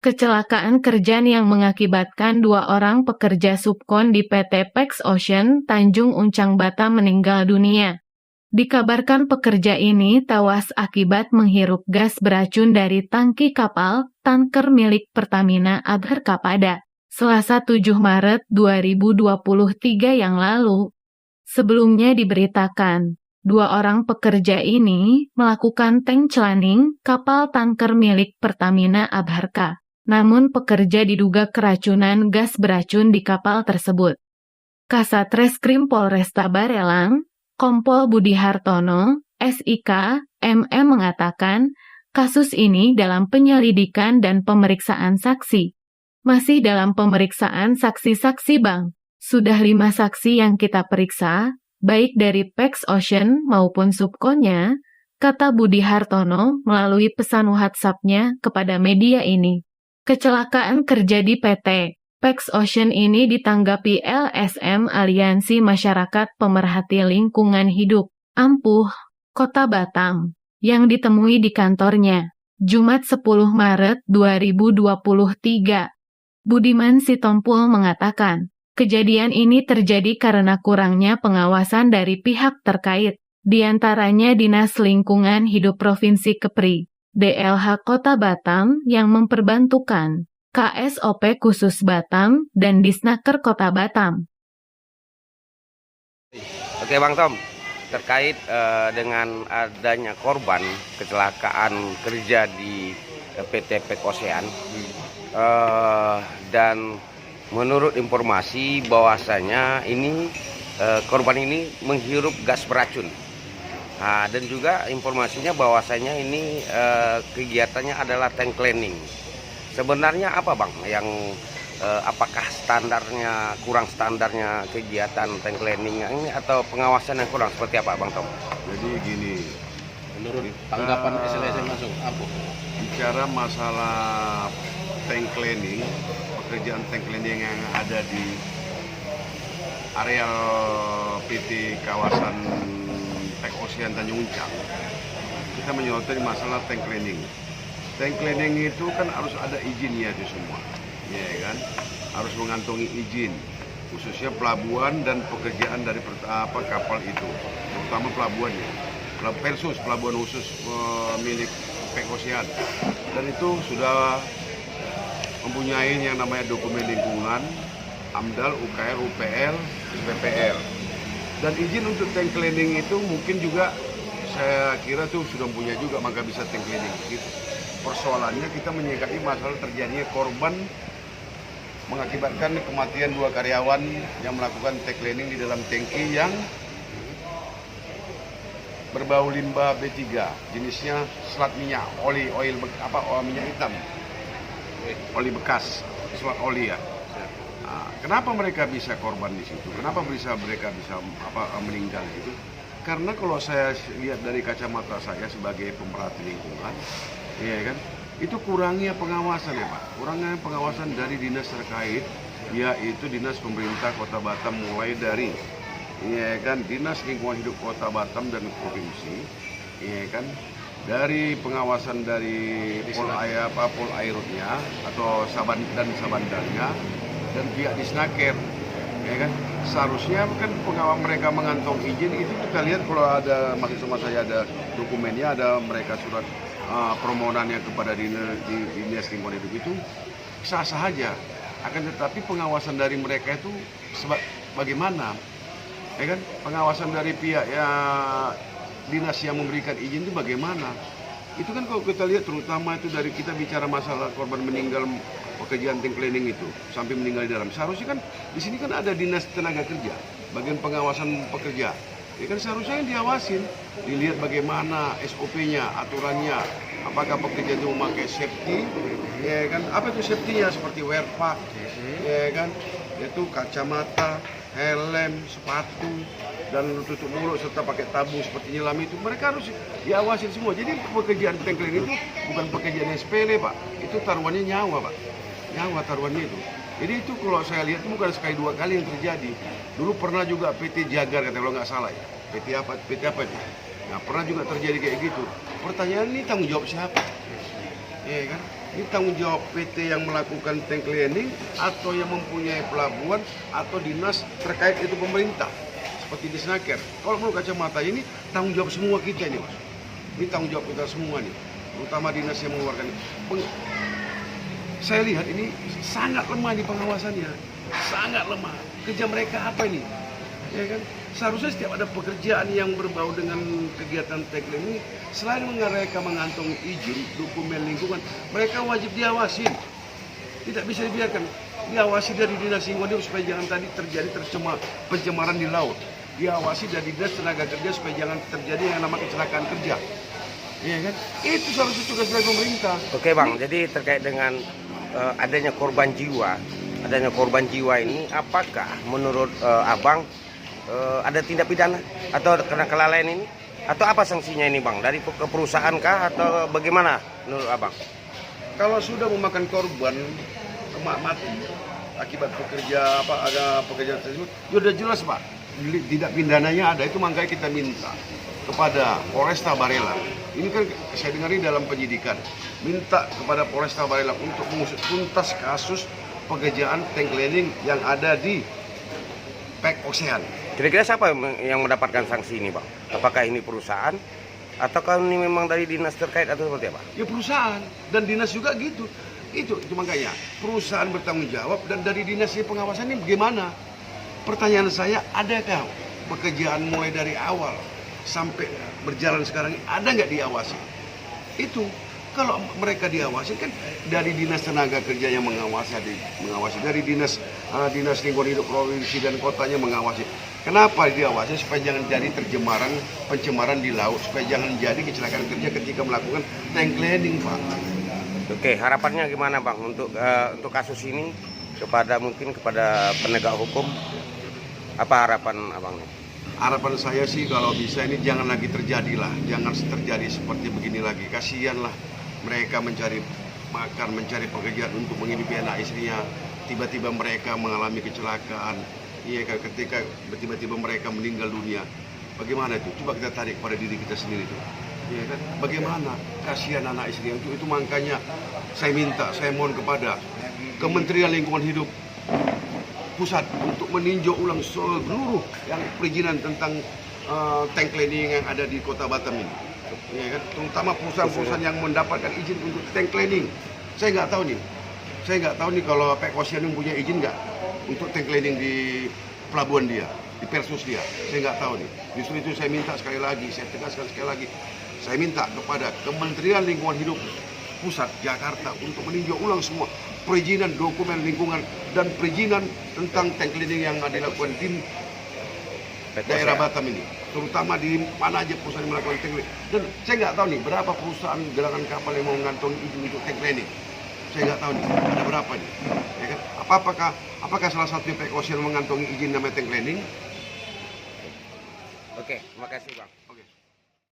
Kecelakaan kerja yang mengakibatkan 2 orang pekerja subkon di PT Pex Ocean, Tanjung Uncang, Batam meninggal dunia. Dikabarkan pekerja ini tewas akibat menghirup gas beracun dari tangki kapal tanker milik Pertamina Abharka pada Selasa 7 Maret 2023 yang lalu. Sebelumnya diberitakan, 2 orang pekerja ini melakukan tank cleaning kapal tanker milik Pertamina Abharka. Namun pekerja diduga keracunan gas beracun di kapal tersebut. Kasat Reskrim Polresta Barelang, Kompol Budi Hartono, SIK, MM mengatakan, kasus ini dalam penyelidikan dan pemeriksaan saksi. Masih dalam pemeriksaan saksi-saksi Bang. Sudah 5 saksi yang kita periksa, baik dari Pex Ocean maupun subkonnya, kata Budi Hartono melalui pesan WhatsApp-nya kepada media ini. Kecelakaan kerja di PT Pex Ocean ini ditanggapi LSM Aliansi Masyarakat Pemerhati Lingkungan Hidup, Ampuh, Kota Batam, yang ditemui di kantornya, Jumat 10 Maret 2023. Budiman Sitompul mengatakan, kejadian ini terjadi karena kurangnya pengawasan dari pihak terkait, diantaranya Dinas Lingkungan Hidup Provinsi Kepri, DLH Kota Batam yang memperbantukan, KSOP khusus Batam, dan Disnaker Kota Batam. Oke Bang Tom, terkait dengan adanya korban kecelakaan kerja di PT Pex Ocean, dan menurut informasi bahwasanya ini korban ini menghirup gas beracun. Dan juga informasinya bahwasanya ini kegiatannya adalah tank cleaning. Sebenarnya apa Bang yang apakah kurang standarnya kegiatan tank cleaning ini atau pengawasan yang kurang, seperti apa Bang Tom? Jadi gini, menurut tanggapan SLSM langsung apa? Bicara masalah tank cleaning, pekerjaan tank cleaning yang ada di areal PT kawasan Pex Ocean Tanjung Uncang, kita menyoroti masalah tank cleaning. Tank cleaning itu kan harus ada izinnya itu semua, ya kan? Harus mengantongi izin, khususnya pelabuhan dan pekerjaan dari kapal itu, terutama pelabuhannya, pelabuhan khusus milik Pex Ocean, dan itu sudah mempunyai yang namanya dokumen lingkungan, AMDAL, UKR, UPL, SPPL. Dan izin untuk tank cleaning itu mungkin juga saya kira tuh sudah punya juga, maka bisa tank cleaning gitu. Persoalannya kita menyikapi masalah terjadinya korban mengakibatkan kematian 2 karyawan yang melakukan tank cleaning di dalam tangki yang berbau limbah B3, jenisnya selat minyak, minyak hitam, oli bekas, selat oli ya. Nah, kenapa mereka bisa korban di situ? Kenapa mereka bisa meninggal itu? Karena kalau saya lihat dari kacamata saya sebagai pemerhati lingkungan, ya kan, itu kurangnya pengawasan ya Pak. Kurangnya pengawasan dari dinas terkait, yaitu dinas pemerintah Kota Batam, mulai dari ya kan Dinas Lingkungan Hidup Kota Batam dan provinsi, ya kan, dari pengawasan dari Pol Airutnya atau Sabandarnya, dan pihak Disnaker, ya kan. Seharusnya kan pengawal mereka mengantongi izin itu, kita lihat kalau ada masih sama saya ada dokumennya, ada mereka surat permohonannya kepada Dinas Lingkungan Hidup itu sah-sah aja. Akan tetapi pengawasan dari mereka itu bagaimana? Ya kan, pengawasan dari pihak dinas yang memberikan izin itu bagaimana? Itu kan kalau kita lihat, terutama itu dari kita bicara masalah korban meninggal pekerjaan tank cleaning itu sampai meninggal di dalam. Seharusnya kan di sini kan ada dinas tenaga kerja, bagian pengawasan pekerja. Ya kan seharusnya yang diawasin, dilihat bagaimana SOP-nya, aturannya, apakah pekerja itu memakai safety, ya kan? Apa itu safety-nya, seperti wear pack, ya kan? Itu kacamata, helm, sepatu, dan tutup mulut serta pakai tabung seperti nyelam itu, mereka harus diawasin semua. Jadi pekerjaan tank cleaning itu bukan pekerjaan yang sepele Pak, itu taruhannya nyawa Pak, nyawa taruhannya itu. Jadi itu kalau saya lihat itu bukan sekali 2 kali yang terjadi. Dulu pernah juga PT Jagar, kata kalau nggak salah ya, PT apa itu. Nah pernah juga terjadi kayak gitu. Pertanyaan ini tanggung jawab siapa? Ya kan? Ini tanggung jawab PT yang melakukan tank cleaning atau yang mempunyai pelabuhan atau dinas terkait itu pemerintah seperti di Senaker. Kalau menurut kacamata ini tanggung jawab semua kita ini, Mas. Ini tanggung jawab kita semua nih, terutama dinas yang mengeluarkan. Saya lihat ini sangat lemah di pengawasannya, sangat lemah. Kerja mereka apa ini? Ya kan? Seharusnya setiap ada pekerjaan yang berbau dengan kegiatan tank cleaning, selain mereka mengantongi izin, dokumen lingkungan, mereka wajib diawasin. Tidak bisa dibiarkan. Diawasi dari dinas lingkungan hidup supaya jangan tadi terjadi pencemaran di laut. Diawasi dari dinas tenaga kerja supaya jangan terjadi yang namanya kecelakaan kerja. Iya kan? Itu seharusnya tugas dari pemerintah. Oke Bang, jadi terkait dengan adanya korban jiwa ini, apakah menurut Abang ada tindak pidana atau karena kelalaian ini? Atau apa sanksinya ini Bang? Dari perusahaan kah atau bagaimana menurut Abang? Kalau sudah memakan korban mati akibat ada pekerjaan tersebut, ya udah jelas Pak. Tidak pidananya ada, itu makanya kita minta kepada Polresta Barelang. Ini kan saya dengar ini dalam penyidikan. Minta kepada Polresta Barelang untuk mengusut tuntas kasus pekerjaan tank cleaning yang ada di PEK Ocean. Kira-kira siapa yang mendapatkan sanksi ini Bang? Apakah ini perusahaan ataukah ini memang dari dinas terkait atau seperti apa? Ya perusahaan dan dinas juga gitu. Itu makanya perusahaan bertanggung jawab dan dari dinas pengawasan ini bagaimana? Pertanyaan saya, adakah pekerjaan mulai dari awal sampai berjalan sekarang ini ada nggak diawasi? Itu kalau mereka diawasi kan dari dinas tenaga kerja yang mengawasi dari dinas lingkungan hidup provinsi dan kotanya mengawasi. Kenapa diawasi? Supaya jangan jadi pencemaran di laut, supaya jangan jadi kecelakaan kerja ketika melakukan tank cleaning, Pak. Oke, harapannya gimana Bang untuk kasus ini kepada penegak hukum? Apa harapan Abang nih? Harapan saya sih kalau bisa ini jangan lagi terjadilah, jangan terjadi seperti begini lagi. Kasihanlah mereka mencari makan, mencari pekerjaan untuk menghidupi anak istrinya. Tiba-tiba mereka mengalami kecelakaan. Iya kan, ketika tiba-tiba mereka meninggal dunia. Bagaimana itu? Coba kita tarik pada diri kita sendiri itu. Iya kan? Bagaimana? Kasihan anak istri itu makanya saya mohon kepada Kementerian Lingkungan Hidup Pusat untuk meninjau ulang seluruh yang perizinan tentang tank cleaning yang ada di Kota Batam ini. Ya kan? Terutama perusahaan-perusahaan yang mendapatkan izin untuk tank cleaning. Saya nggak tahu nih kalau PEK Ocean punya izin nggak untuk tank cleaning di pelabuhan dia, di Persus dia. Saya nggak tahu nih. Justru itu saya minta sekali lagi, saya tegaskan sekali lagi. Saya minta kepada Kementerian Lingkungan Hidup Pusat Jakarta untuk meninjau ulang semua perizinan, dokumen lingkungan, dan perizinan tentang tank cleaning yang dilakukan di daerah Batam ini. Terutama di mana aja perusahaan yang melakukan tank cleaning. Dan saya nggak tahu nih berapa perusahaan galangan kapal yang mau mengantongi izin untuk tank cleaning. Saya nggak tahu nih ada berapa nih. Ya kan? Apakah salah satu PEK Ocean mengantongi izin namanya tank cleaning? Oke, terima kasih Bang. Oke.